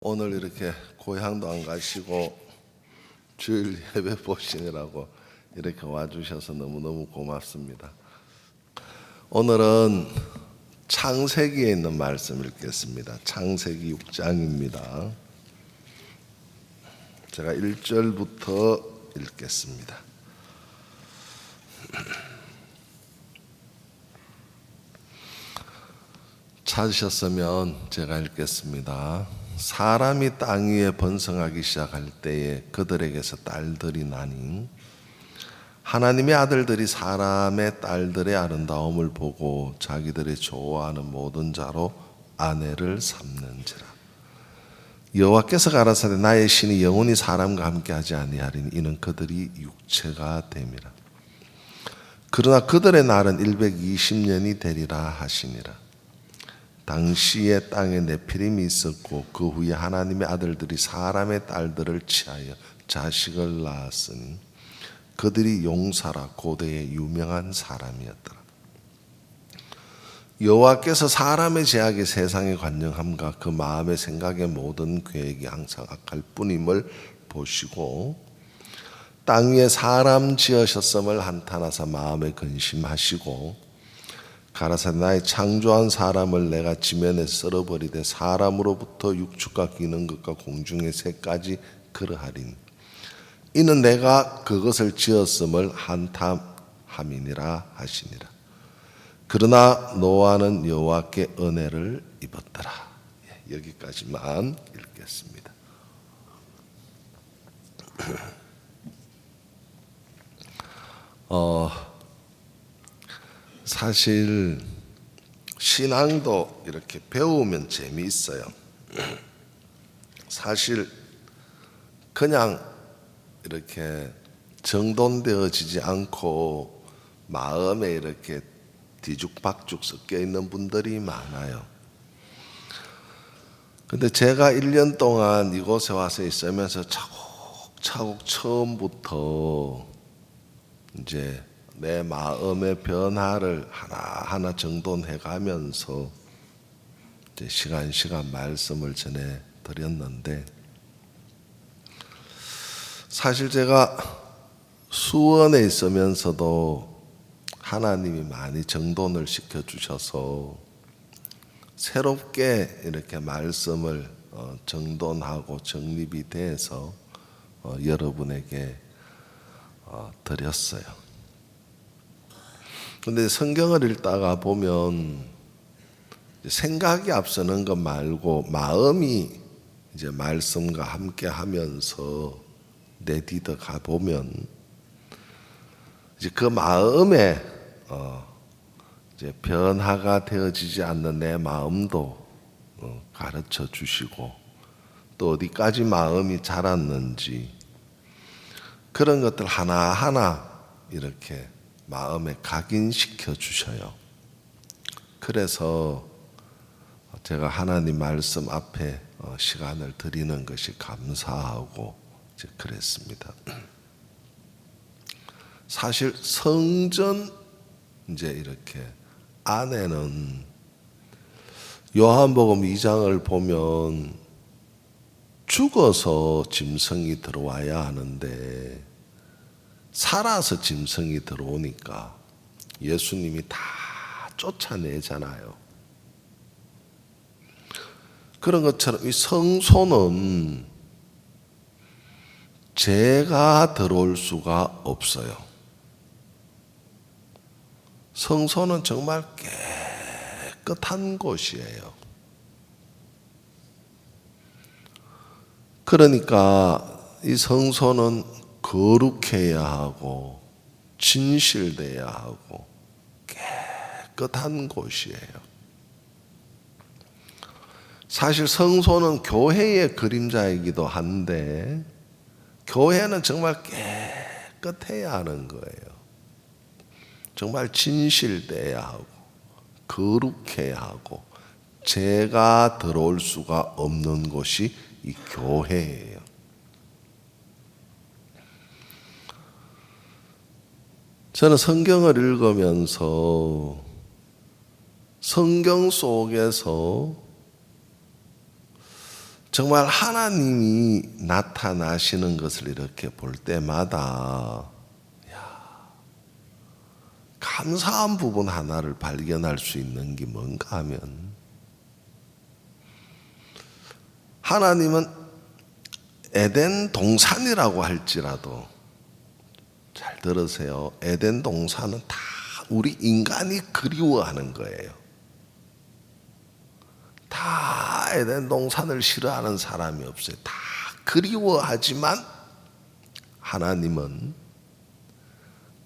오늘 이렇게 고향도 안 가시고 주일 예배 보시느라고 이렇게 와주셔서 너무너무 고맙습니다. 오늘은 창세기에 있는 말씀 읽겠습니다. 창세기 6장입니다. 제가 1절부터 읽겠습니다. 찾으셨으면 제가 읽겠습니다. 사람이 땅 위에 번성하기 시작할 때에 그들에게서 딸들이 나니 하나님의 아들들이 사람의 딸들의 아름다움을 보고 자기들이 좋아하는 모든 자로 아내를 삼는지라. 여호와께서 가라사대 나의 신이 영원히 사람과 함께하지 아니하리니 이는 그들이 육체가 됨이라. 그러나 그들의 날은 120년이 되리라 하시니라. 당시에 땅에 네피림이 있었고 그 후에 하나님의 아들들이 사람의 딸들을 취하여 자식을 낳았으니 그들이 용사라 고대의 유명한 사람이었더라. 여호와께서 사람의 제약이 세상에 관영함과 그 마음의 생각의 모든 계획이 항상 악할 뿐임을 보시고 땅 위에 사람 지으셨음을 한탄하사 마음에 근심하시고 가라사대 나의 창조한 사람을 내가 지면에 썰어버리되 사람으로부터 육축과 기는 것과 공중의 새까지 그러하리니 이는 내가 그것을 지었음을 한탄함이니라 하시니라. 그러나 노아는 여호와께 은혜를 입었더라. 여기까지만 읽겠습니다. 사실 신앙도 이렇게 배우면 재미있어요. 사실 그냥 이렇게 정돈되어지지 않고 마음에 이렇게 뒤죽박죽 섞여 있는 분들이 많아요. 근데 제가 1년 동안 이곳에 와서 있으면서 차곡차곡 처음부터 이제 내 마음의 변화를 하나하나 정돈해 가면서 이제 시간 말씀을 전해 드렸는데, 사실 제가 수원에 있으면서도 하나님이 많이 정돈을 시켜주셔서 새롭게 이렇게 말씀을 정돈하고 정립이 돼서 여러분에게 드렸어요. 근데 성경을 읽다가 보면 생각이 앞서는 것 말고 마음이 이제 말씀과 함께 하면서 내디뎌 가 보면 이제 그 마음에 이제 변화가 되어지지 않는 내 마음도 가르쳐 주시고 또 어디까지 마음이 자랐는지 그런 것들 하나하나 이렇게 마음에 각인시켜 주셔요. 그래서 제가 하나님 말씀 앞에 시간을 드리는 것이 감사하고 이제 그랬습니다. 사실 성전 이제 이렇게 안에는 요한복음 2장을 보면 죽어서 짐승이 들어와야 하는데 살아서 짐승이 들어오니까 예수님이 다 쫓아내잖아요. 그런 것처럼 이 성소는 죄가 들어올 수가 없어요. 성소는 정말 깨끗한 곳이에요. 그러니까 이 성소는 거룩해야 하고 진실돼야 하고 깨끗한 곳이에요. 사실 성소는 교회의 그림자이기도 한데 교회는 정말 깨끗해야 하는 거예요. 정말 진실돼야 하고 거룩해야 하고 죄가 들어올 수가 없는 곳이 이 교회예요. 저는 성경을 읽으면서 성경 속에서 정말 하나님이 나타나시는 것을 이렇게 볼 때마다 감사한 부분 하나를 발견할 수 있는 게 뭔가 하면, 하나님은 에덴 동산이라고 할지라도, 잘 들으세요, 에덴 동산은 다 우리 인간이 그리워하는 거예요. 다 에덴 동산을 싫어하는 사람이 없어요. 다 그리워하지만 하나님은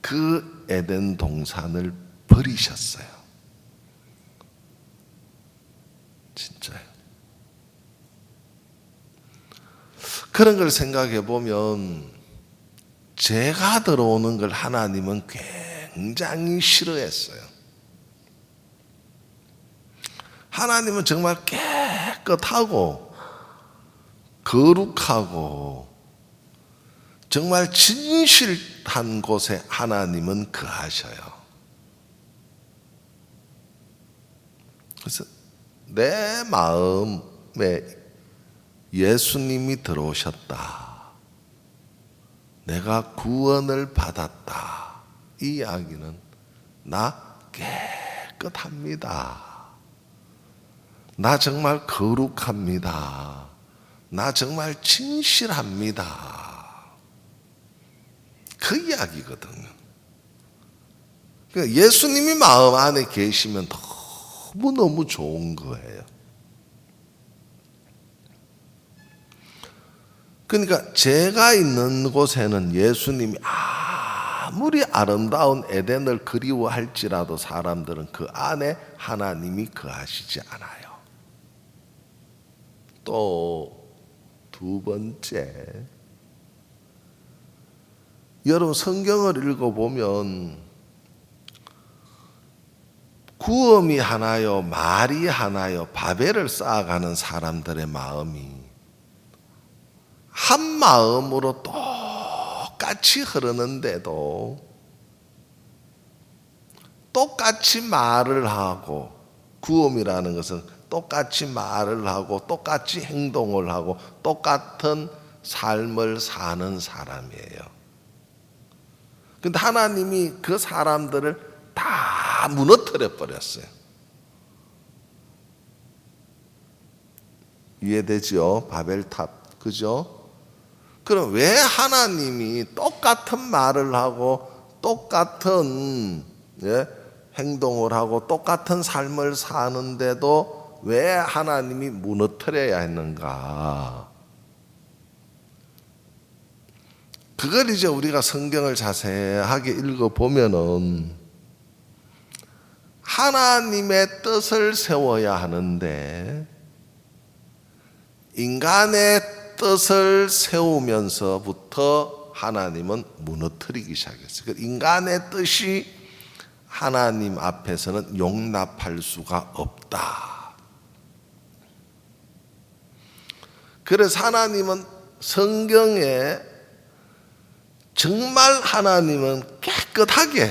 그 에덴 동산을 버리셨어요. 진짜요. 그런 걸 생각해 보면 죄가 들어오는 걸 하나님은 굉장히 싫어했어요. 하나님은 정말 깨끗하고 거룩하고 정말 진실한 곳에 하나님은 거하셔요. 그래서 내 마음에 예수님이 들어오셨다, 내가 구원을 받았다, 이 이야기는 나 깨끗합니다, 나 정말 거룩합니다, 나 정말 진실합니다, 그 이야기거든요. 그러니까 예수님이 마음 안에 계시면 너무너무 좋은 거예요. 그러니까 제가 있는 곳에는 예수님이 아무리 아름다운 에덴을 그리워할지라도 사람들은 그 안에 하나님이 거하시지 않아요. 또 두 번째, 여러분 성경을 읽어보면 구음이 하나요, 말이 하나요, 바벨을 쌓아가는 사람들의 마음이 한 마음으로 똑같이 흐르는데도 똑같이 말을 하고, 구음이라는 것은 똑같이 말을 하고 똑같이 행동을 하고 똑같은 삶을 사는 사람이에요. 근데 하나님이 그 사람들을 다 무너뜨려 버렸어요. 이해되죠? 바벨탑, 그죠? 그럼 왜 하나님이 똑같은 말을 하고 똑같은 행동을 하고 똑같은 삶을 사는데도 왜 하나님이 무너뜨려야 했는가? 그걸 이제 우리가 성경을 자세하게 읽어보면은 하나님의 뜻을 세워야 하는데 인간의 뜻을 세우면서부터 하나님은 무너뜨리기 시작했어요. 인간의 뜻이 하나님 앞에서는 용납할 수가 없다. 그래서 하나님은 성경에 정말 하나님은 깨끗하게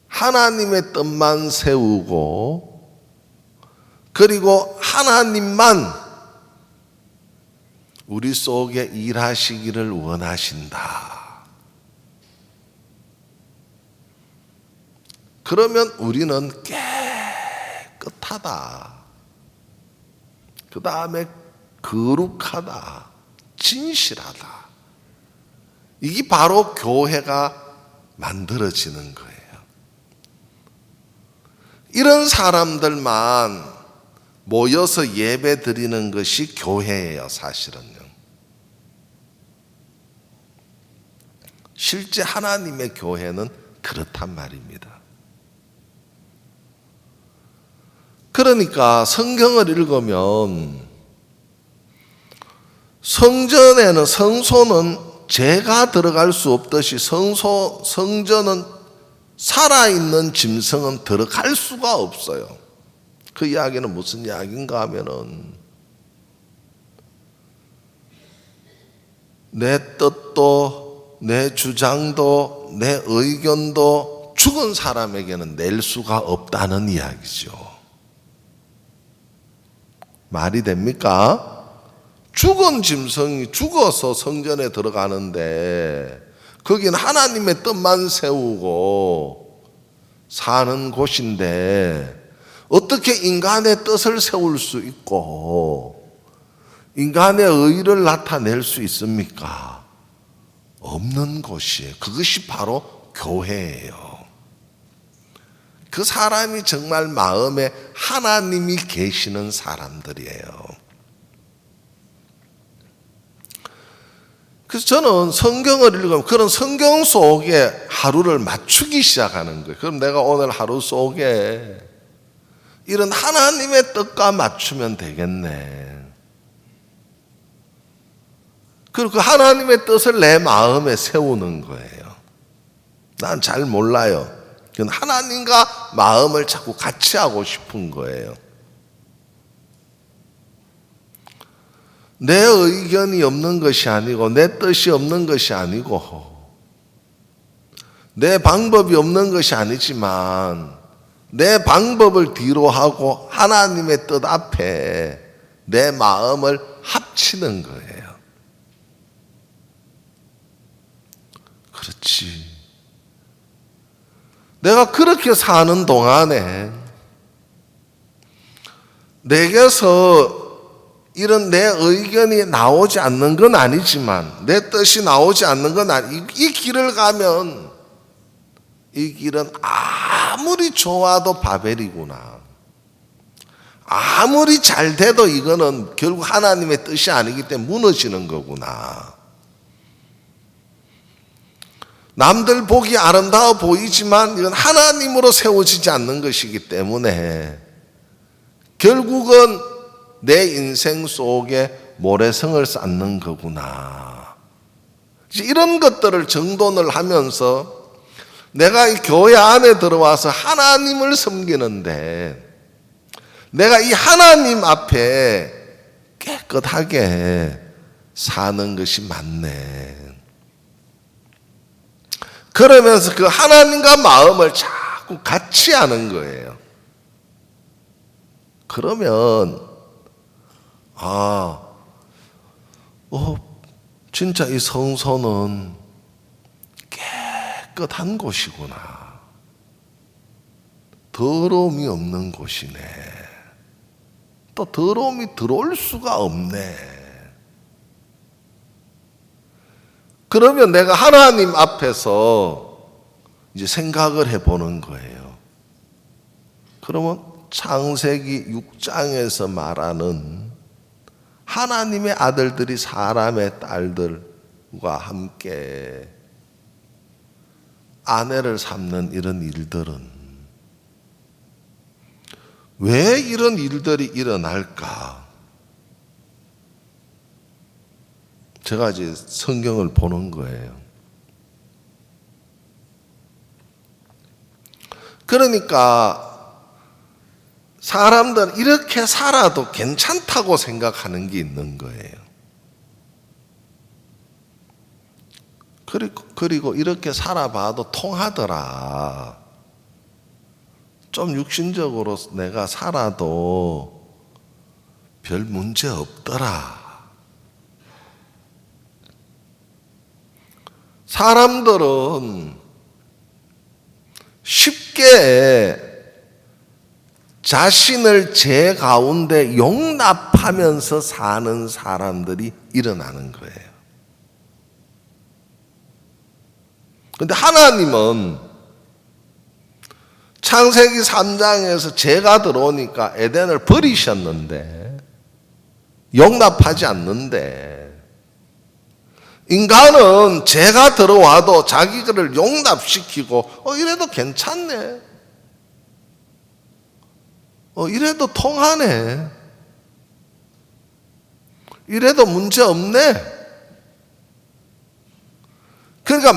하나님의 뜻만 세우고 그리고 하나님만 우리 속에 일하시기를 원하신다. 그러면 우리는 깨끗하다. 그 다음에 거룩하다. 진실하다. 이게 바로 교회가 만들어지는 거예요. 이런 사람들만 모여서 예배 드리는 것이 교회예요, 사실은요. 실제 하나님의 교회는 그렇단 말입니다. 그러니까 성경을 읽으면 성전에는, 성소는 죄가 들어갈 수 없듯이 성전은 살아있는 짐승은 들어갈 수가 없어요. 그 이야기는 무슨 이야기인가 하면은 내 뜻도 내 주장도 내 의견도 죽은 사람에게는 낼 수가 없다는 이야기죠. 말이 됩니까? 죽은 짐승이 죽어서 성전에 들어가는데 거긴 하나님의 뜻만 세우고 사는 곳인데 어떻게 인간의 뜻을 세울 수 있고 인간의 의를 나타낼 수 있습니까? 없는 곳이에요. 그것이 바로 교회예요. 그 사람이 정말 마음에 하나님이 계시는 사람들이에요. 그래서 저는 성경을 읽으면 그런 성경 속에 하루를 맞추기 시작하는 거예요. 그럼 내가 오늘 하루 속에 이런 하나님의 뜻과 맞추면 되겠네. 그리고 그 하나님의 뜻을 내 마음에 세우는 거예요. 난 잘 몰라요. 그건 하나님과 마음을 자꾸 같이 하고 싶은 거예요. 내 의견이 없는 것이 아니고 내 뜻이 없는 것이 아니고 내 방법이 없는 것이 아니지만 내 방법을 뒤로 하고 하나님의 뜻 앞에 내 마음을 합치는 거예요. 그렇지. 내가 그렇게 사는 동안에 내게서 이런 내 의견이 나오지 않는 건 아니지만 내 뜻이 나오지 않는 건 이 길을 가면 이 길은 아무리 좋아도 바벨이구나. 아무리 잘 돼도 이거는 결국 하나님의 뜻이 아니기 때문에 무너지는 거구나. 남들 보기 아름다워 보이지만 이건 하나님으로 세워지지 않는 것이기 때문에 결국은 내 인생 속에 모래성을 쌓는 거구나. 이런 것들을 정돈을 하면서 내가 이 교회 안에 들어와서 하나님을 섬기는데 내가 이 하나님 앞에 깨끗하게 사는 것이 맞네. 그러면서 그 하나님과 마음을 자꾸 같이 하는 거예요. 그러면 진짜 이 성소는 깨끗한 곳이구나. 더러움이 없는 곳이네. 또 더러움이 들어올 수가 없네. 그러면 내가 하나님 앞에서 이제 생각을 해보는 거예요. 그러면 창세기 6장에서 말하는 하나님의 아들들이 사람의 딸들과 함께 아내를 삼는 이런 일들은 왜 이런 일들이 일어날까? 제가 이제 성경을 보는 거예요. 그러니까 사람들은 이렇게 살아도 괜찮다고 생각하는 게 있는 거예요. 그리고 이렇게 살아봐도 통하더라. 좀 육신적으로 내가 살아도 별 문제 없더라. 사람들은 쉽게 자신을 제 가운데 용납하면서 사는 사람들이 일어나는 거예요. 그런데 하나님은 창세기 3장에서 죄가 들어오니까 에덴을 버리셨는데 용납하지 않는데 인간은 죄가 들어와도 자기를 용납시키고 이래도 괜찮네. 이래도 통하네. 이래도 문제 없네. 그러니까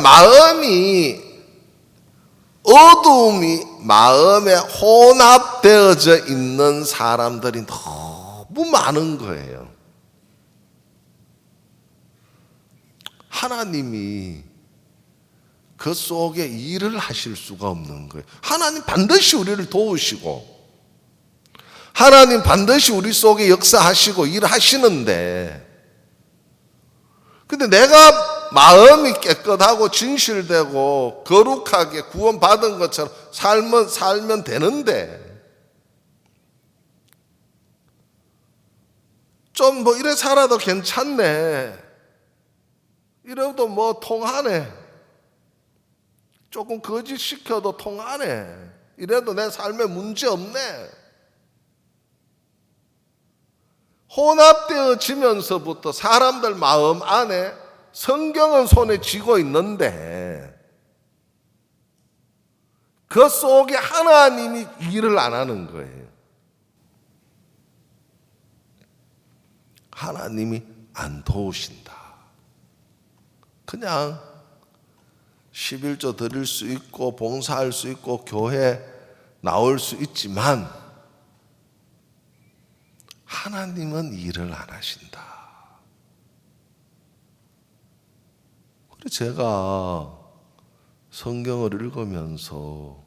어두움이 마음에 혼합되어져 있는 사람들이 너무 많은 거예요. 하나님이 그 속에 일을 하실 수가 없는 거예요. 하나님 반드시 우리를 도우시고 하나님 반드시 우리 속에 역사하시고 일하시는데, 근데 내가 마음이 깨끗하고 진실되고 거룩하게 구원받은 것처럼 살면 되는데, 좀 뭐 이래 살아도 괜찮네, 이래도 뭐 통하네, 조금 거짓 시켜도 통하네, 이래도 내 삶에 문제 없네, 혼합되어지면서부터 사람들 마음 안에 성경은 손에 쥐고 있는데 그 속에 하나님이 일을 안 하는 거예요. 하나님이 안 도우신다. 그냥 11조 드릴 수 있고 봉사할 수 있고 교회 나올 수 있지만 하나님은 일을 안 하신다. 그래서 제가 성경을 읽으면서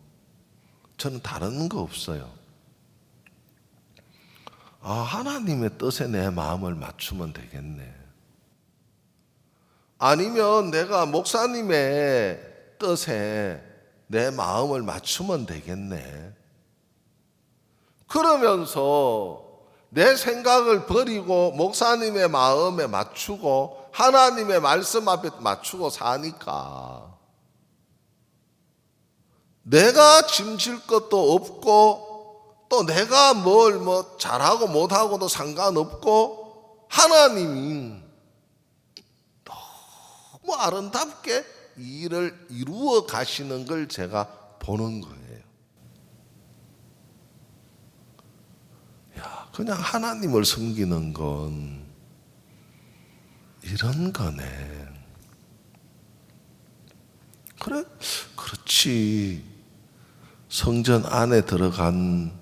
저는 다른 거 없어요. 하나님의 뜻에 내 마음을 맞추면 되겠네. 아니면 내가 목사님의 뜻에 내 마음을 맞추면 되겠네. 그러면서 내 생각을 버리고 목사님의 마음에 맞추고 하나님의 말씀 앞에 맞추고 사니까 내가 짐질 것도 없고 또 내가 뭘 잘하고 못하고도 상관없고 하나님이 너무 아름답게 일을 이루어 가시는 걸 제가 보는 거예요. 그냥 하나님을 섬기는 건 이런 거네. 그래, 그렇지. 성전 안에 들어간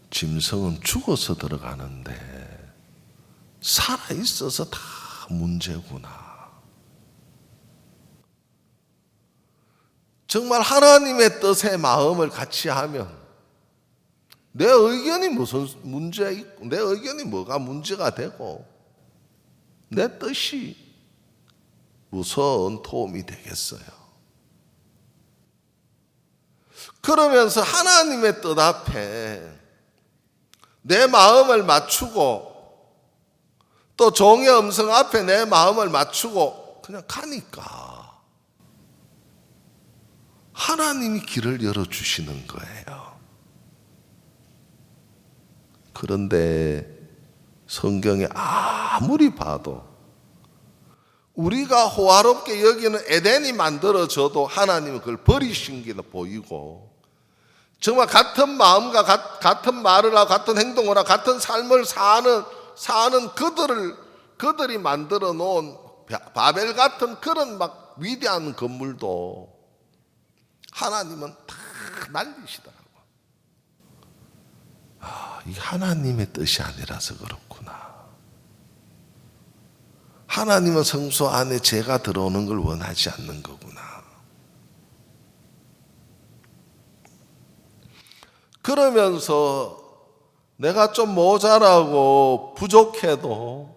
짐승은 죽어서 들어가는데 살아있어서 다 문제구나. 정말 하나님의 뜻에 마음을 같이 하면 내 의견이 무슨 문제 있고 내 의견이 뭐가 문제가 되고 내 뜻이 무슨 도움이 되겠어요. 그러면서 하나님의 뜻 앞에 내 마음을 맞추고 또 종의 음성 앞에 내 마음을 맞추고 그냥 가니까 하나님이 길을 열어주시는 거예요. 그런데 성경에 아무리 봐도 우리가 호화롭게 여기는 에덴이 만들어져도 하나님은 그걸 버리신 게 보이고 정말 같은 마음과 같은 말을 하고 같은 행동을 하고 같은 삶을 사는 그들이 만들어 놓은 바벨 같은 그런 막 위대한 건물도 하나님은 다 날리시더라고요. 이 하나님의 뜻이 아니라서 그렇구나. 하나님은 성소 안에 죄가 들어오는 걸 원하지 않는 거구나. 그러면서 내가 좀 모자라고 부족해도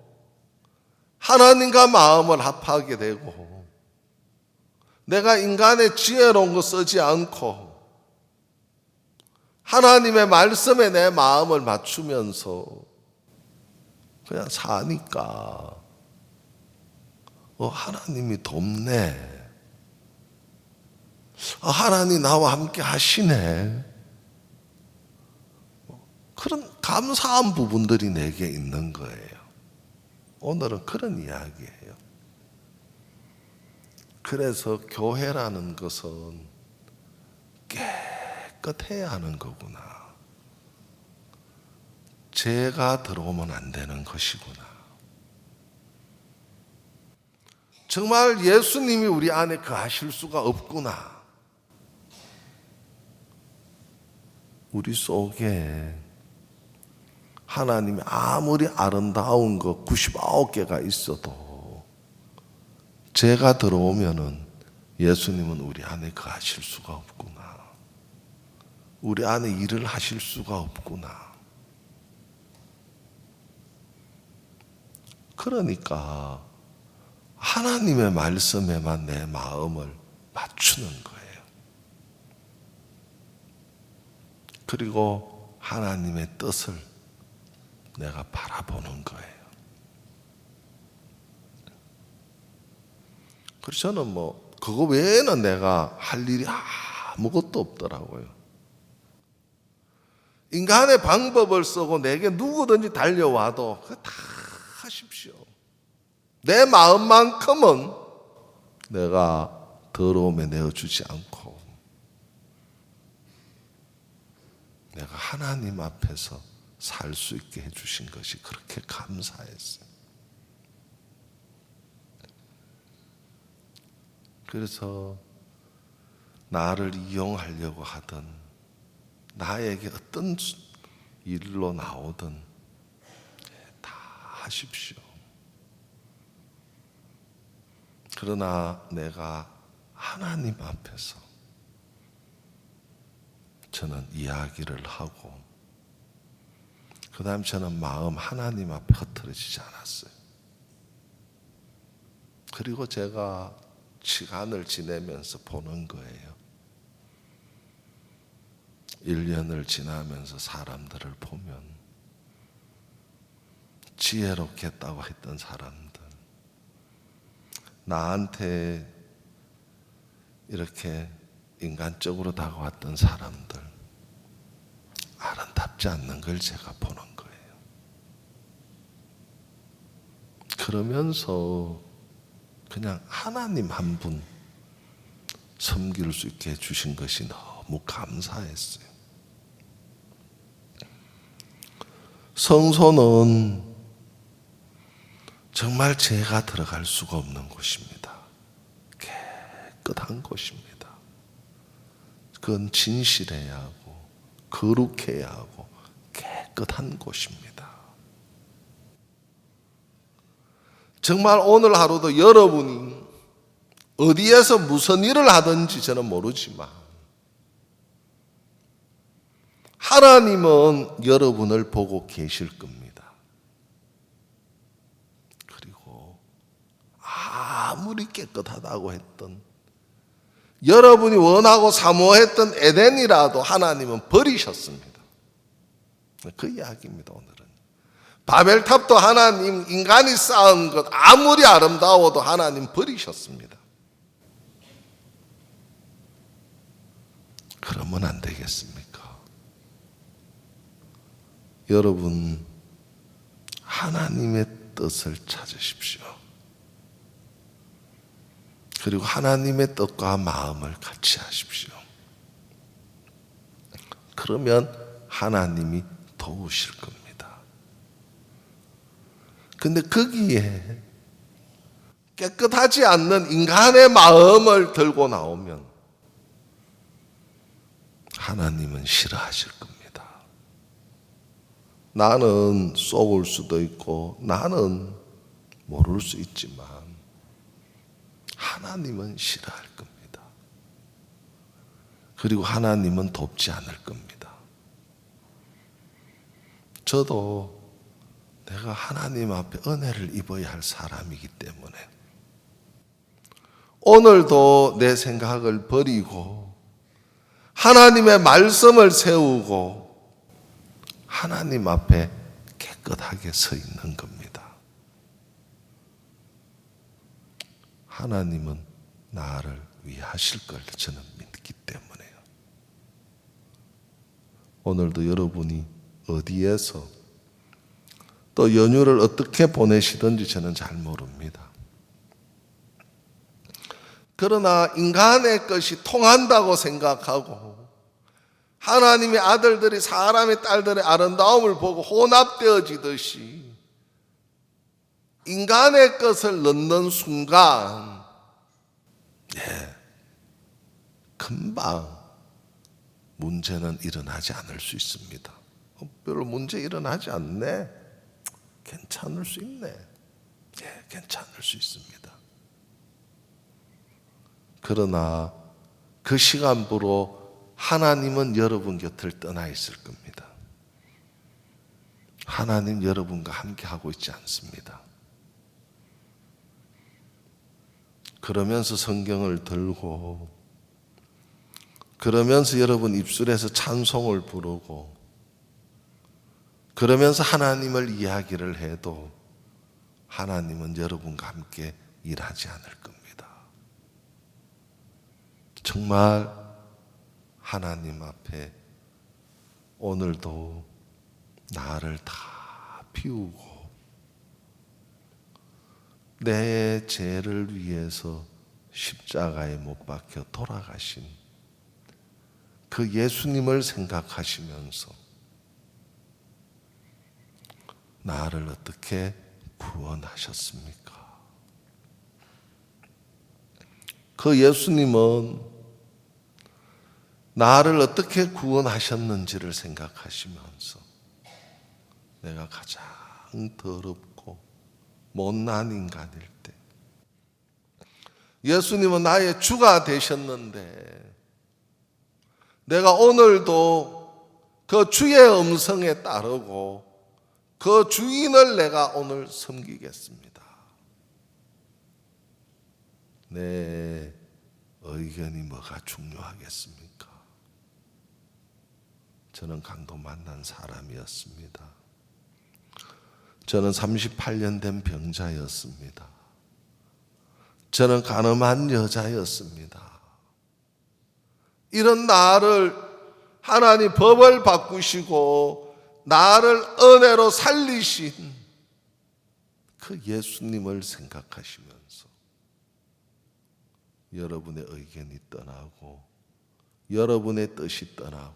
하나님과 마음을 합하게 되고 내가 인간의 지혜로운 거 쓰지 않고 하나님의 말씀에 내 마음을 맞추면서 그냥 사니까 하나님이 돕네. 하나님 나와 함께 하시네. 그런 감사한 부분들이 내게 있는 거예요. 오늘은 그런 이야기예요. 그래서 교회라는 것은 깨끗해야 하는 거구나. 죄가 들어오면 안 되는 것이구나. 정말 예수님이 우리 안에 거하실 수가 없구나. 우리 속에 하나님이 아무리 아름다운 것 99개가 있어도 죄가 들어오면은 예수님은 우리 안에 거하실 수가 없구나. 우리 안에 일을 하실 수가 없구나. 그러니까 하나님의 말씀에만 내 마음을 맞추는 거예요. 그리고 하나님의 뜻을 내가 바라보는 거예요. 그래서 저는 그거 외에는 내가 할 일이 아무것도 없더라고요. 인간의 방법을 쓰고 내게 누구든지 달려와도 그거 다 하십시오. 내 마음만큼은 내가 더러움에 내어주지 않고 내가 하나님 앞에서 살 수 있게 해주신 것이 그렇게 감사했어요. 그래서 나를 이용하려고 하든 나에게 어떤 일로 나오든 다 하십시오. 그러나 내가 하나님 앞에서 저는 이야기를 하고 그 다음 저는 마음 하나님 앞에 흐트러지지 않았어요. 그리고 제가 시간을 지내면서 보는 거예요. 1년을 지나면서 사람들을 보면 지혜롭겠다고 했던 사람들, 나한테 이렇게 인간적으로 다가왔던 사람들, 아름답지 않는 걸 제가 보는 거예요. 그러면서 그냥 하나님 한 분 섬길 수 있게 해주신 것이 너무 감사했어요. 성소는 정말 죄가 들어갈 수가 없는 곳입니다. 깨끗한 곳입니다. 그건 진실해야 하고 거룩해야 하고 깨끗한 곳입니다. 정말 오늘 하루도 여러분이 어디에서 무슨 일을 하든지 저는 모르지만 하나님은 여러분을 보고 계실 겁니다. 그리고 아무리 깨끗하다고 했던 여러분이 원하고 사모했던 에덴이라도 하나님은 버리셨습니다. 그 이야기입니다. 오늘은 바벨탑도 하나님 인간이 쌓은 것 아무리 아름다워도 하나님 버리셨습니다. 그러면 안 되겠습니까? 여러분 하나님의 뜻을 찾으십시오. 그리고 하나님의 뜻과 마음을 같이 하십시오. 그러면 하나님이 도우실 겁니다. 근데 거기에 깨끗하지 않는 인간의 마음을 들고 나오면 하나님은 싫어하실 겁니다. 나는 속을 수도 있고 나는 모를 수 있지만 하나님은 싫어할 겁니다. 그리고 하나님은 돕지 않을 겁니다. 저도 내가 하나님 앞에 은혜를 입어야 할 사람이기 때문에 오늘도 내 생각을 버리고 하나님의 말씀을 세우고 하나님 앞에 깨끗하게 서 있는 겁니다. 하나님은 나를 위하실 걸 저는 믿기 때문에요. 오늘도 여러분이 어디에서 또 연휴를 어떻게 보내시든지 저는 잘 모릅니다. 그러나 인간의 것이 통한다고 생각하고 하나님의 아들들이 사람의 딸들의 아름다움을 보고 혼합되어지듯이 인간의 것을 넣는 순간 금방 문제는 일어나지 않을 수 있습니다. 별로 문제 일어나지 않네. 괜찮을 수 있네. 괜찮을 수 있습니다. 그러나 그 시간부로 하나님은 여러분 곁을 떠나 있을 겁니다. 하나님 여러분과 함께 하고 있지 않습니다. 그러면서 성경을 들고, 그러면서 여러분 입술에서 찬송을 부르고, 그러면서 하나님을 이야기를 해도 하나님은 여러분과 함께 일하지 않을 겁니다. 정말 하나님 앞에 오늘도 나를 다 비우고 내 죄를 위해서 십자가에 못 박혀 돌아가신 그 예수님을 생각하시면서 나를 어떻게 구원하셨습니까? 그 예수님은 나를 어떻게 구원하셨는지를 생각하시면서 내가 가장 더럽고 못난 인간일 때 예수님은 나의 주가 되셨는데 내가 오늘도 그 주의 음성에 따르고 그 주인을 내가 오늘 섬기겠습니다. 내 의견이 뭐가 중요하겠습니까? 저는 강도 만난 사람이었습니다. 저는 38년 된 병자였습니다. 저는 가늠한 여자였습니다. 이런 나를 하나님 법을 바꾸시고 나를 은혜로 살리신 그 예수님을 생각하시면서 여러분의 의견이 떠나고 여러분의 뜻이 떠나고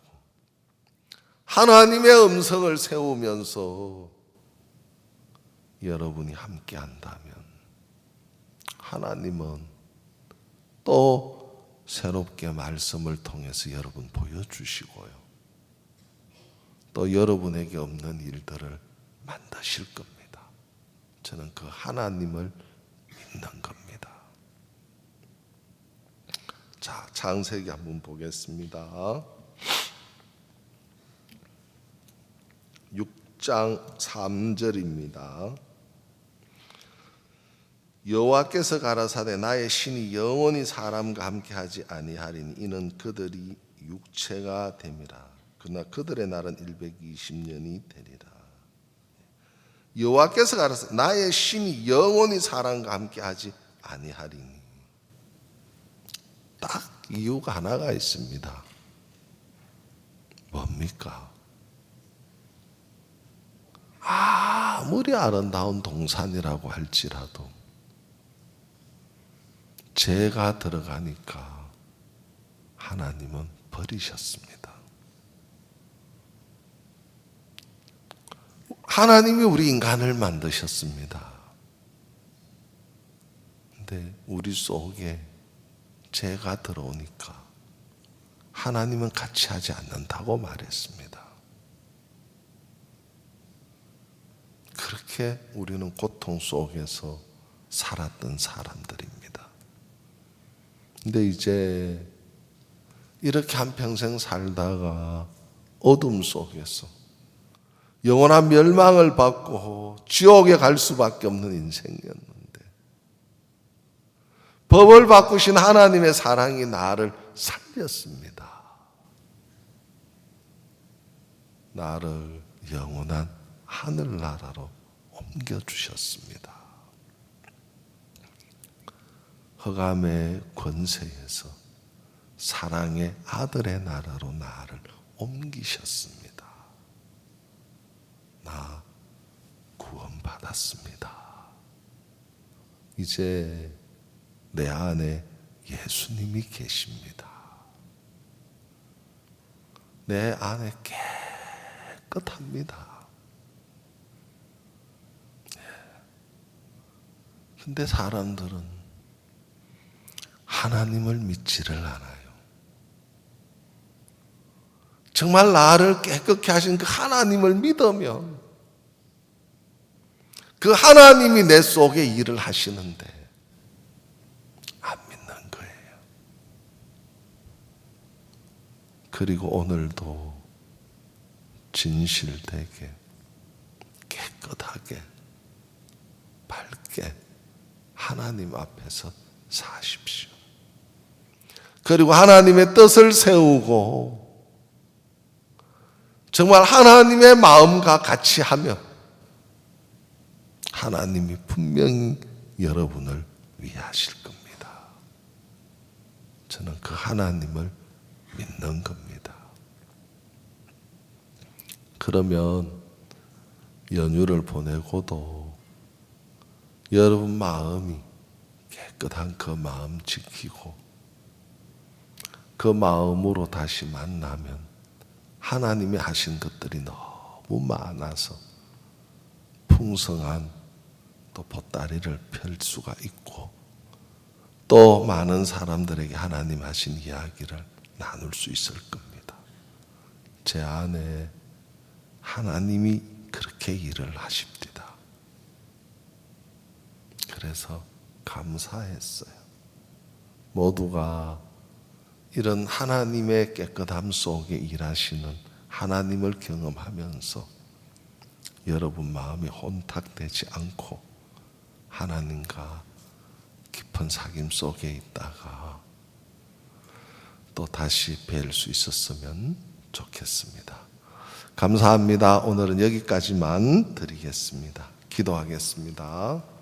하나님의 음성을 세우면서 여러분이 함께 한다면 하나님은 또 새롭게 말씀을 통해서 여러분 보여주시고요. 또 여러분에게 없는 일들을 만드실 겁니다. 저는 그 하나님을 믿는 겁니다. 자, 창세기 한번 보겠습니다. 6장 3절입니다. 여호와께서 가라사대 나의 신이 영원히 사람과 함께하지 아니하리니 이는 그들이 육체가 됨이라. 그러나 그들의 날은 120년이 되리라. 여호와께서 가라사대 나의 신이 영원히 사람과 함께하지 아니하리니. 딱 이유가 하나가 있습니다. 뭡니까? 아무리 아름다운 동산이라고 할지라도 죄가 들어가니까 하나님은 버리셨습니다. 하나님이 우리 인간을 만드셨습니다. 근데 우리 속에 죄가 들어오니까 하나님은 같이 하지 않는다고 말했습니다. 그렇게 우리는 고통 속에서 살았던 사람들입니다. 근데 이제 이렇게 한평생 살다가 어둠 속에서 영원한 멸망을 받고 지옥에 갈 수밖에 없는 인생이었는데 법을 바꾸신 하나님의 사랑이 나를 살렸습니다. 나를 영원한 하늘나라로 옮겨주셨습니다. 흑암의 권세에서 사랑의 아들의 나라로 나를 옮기셨습니다. 나 구원받았습니다. 이제 내 안에 예수님이 계십니다. 내 안에 깨끗합니다. 근데 사람들은 하나님을 믿지를 않아요. 정말 나를 깨끗게 하신 그 하나님을 믿으면 그 하나님이 내 속에 일을 하시는데 안 믿는 거예요. 그리고 오늘도 진실되게 깨끗하게 밝게 하나님 앞에서 사십시오. 그리고 하나님의 뜻을 세우고 정말 하나님의 마음과 같이 하며 하나님이 분명히 여러분을 위하실 겁니다. 저는 그 하나님을 믿는 겁니다. 그러면 연휴를 보내고도 여러분 마음이 깨끗한 그 마음 지키고 그 마음으로 다시 만나면 하나님이 하신 것들이 너무 많아서 풍성한 또 보따리를 펼 수가 있고 또 많은 사람들에게 하나님 하신 이야기를 나눌 수 있을 겁니다. 제 안에 하나님이 그렇게 일을 하십니다. 그래서 감사했어요. 모두가 이런 하나님의 깨끗함 속에 일하시는 하나님을 경험하면서 여러분 마음이 혼탁되지 않고 하나님과 깊은 사귐 속에 있다가 또 다시 뵐 수 있었으면 좋겠습니다. 감사합니다. 오늘은 여기까지만 드리겠습니다. 기도하겠습니다.